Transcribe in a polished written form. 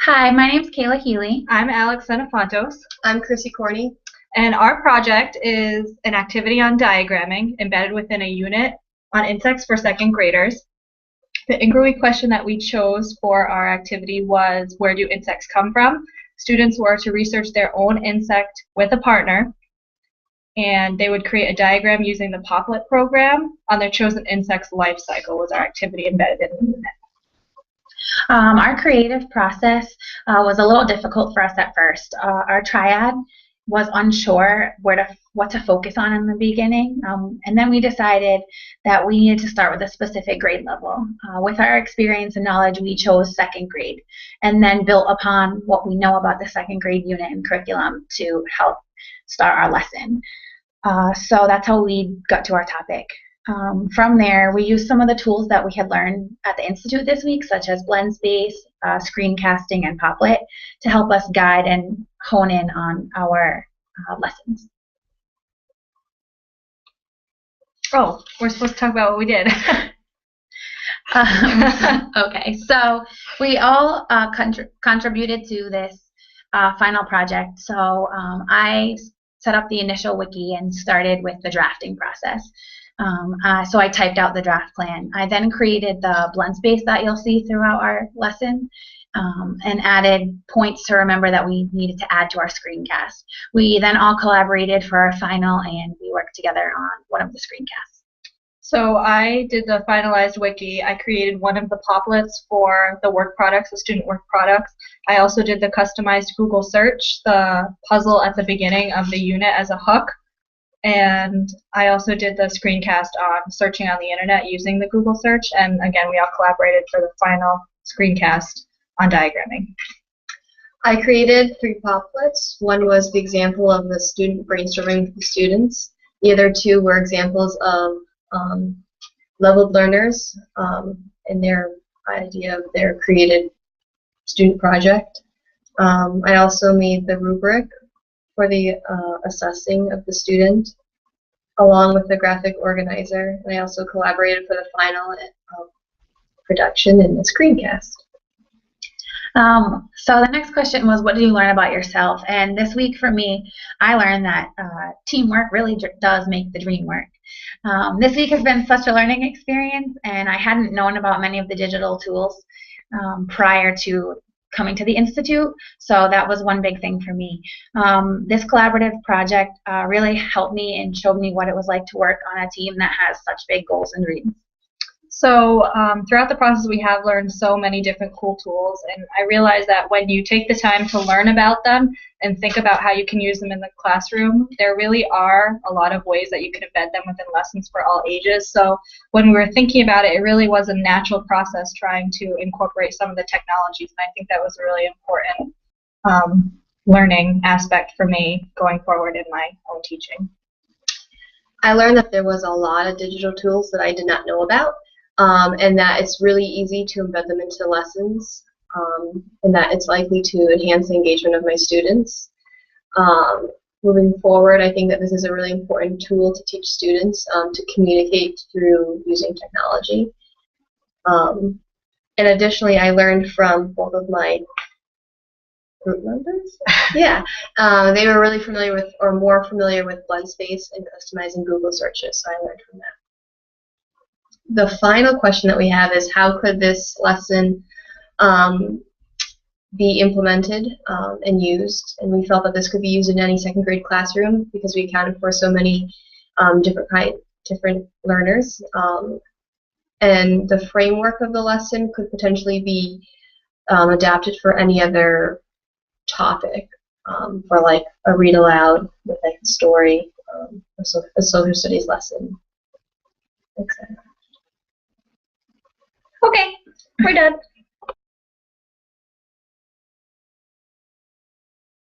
Hi, my name's Kayla Healy. I'm Alex Xenofontos, I'm Chrissy Corney. and our project is an activity on diagramming embedded within a unit on insects for second graders. The inquiry question that we chose for our activity was, where do insects come from? Students were to research their own insect with a partner, and they would create a diagram using the Poplet program on their chosen insect's life cycle was our activity embedded in the unit. Our creative process was a little difficult for us at first. Our triad was unsure what to focus on in the beginning, and then we decided that we needed to start with a specific grade level. With our experience and knowledge, we chose second grade, and then built upon what we know about the second grade unit and curriculum to help start our lesson. So that's how we got to our topic. From there, we used some of the tools that we had learned at the Institute this week, such as BlendSpace, screencasting, and Poplet, to help us guide and hone in on our lessons. Oh, we're supposed to talk about what we did. Okay, so we all contributed to this final project. So I set up the initial wiki and started with the drafting process. So I typed out the draft plan. I then created the BlendSpace that you'll see throughout our lesson, and added points to remember that we needed to add to our screencast. We then all collaborated for our final, and we worked together on one of the screencasts. So I did the finalized wiki. I created one of the Poplets for the work products, the student work products. I also did the customized Google search, the puzzle at the beginning of the unit as a hook. And I also did the screencast on searching on the internet using the Google search. And again, we all collaborated for the final screencast on diagramming. I created 3 Poplets. One was the example of the student brainstorming with the students. The other 2 were examples of leveled learners and their idea of their created student project. I also made the rubric for the assessing of the student, along with the graphic organizer. And I also collaborated for the final production in the screencast. So the next question was, what did you learn about yourself? And this week for me, I learned that teamwork really does make the dream work. This week has been such a learning experience, and I hadn't known about many of the digital tools prior to coming to the Institute, so that was one big thing for me. This collaborative project really helped me and showed me what it was like to work on a team that has such big goals and dreams. So throughout the process, we have learned so many different cool tools, and I realized that when you take the time to learn about them and think about how you can use them in the classroom, there really are a lot of ways that you can embed them within lessons for all ages. So when we were thinking about it, it really was a natural process trying to incorporate some of the technologies, and I think that was a really important learning aspect for me going forward in my own teaching. I learned that there was a lot of digital tools that I did not know about. And that it's really easy to embed them into lessons, and that it's likely to enhance the engagement of my students. Moving forward, I think that this is a really important tool to teach students to communicate through using technology. And additionally, I learned from both of my group members. Yeah, they were really familiar with, or more familiar with, BlendSpace and customizing Google searches, so I learned from that. The final question that we have is, how could this lesson be implemented and used? And we felt that this could be used in any second grade classroom because we accounted for so many different learners. And the framework of the lesson could potentially be adapted for any other topic, for like a read aloud with like a story, a social studies lesson, etc. Okay, we're done.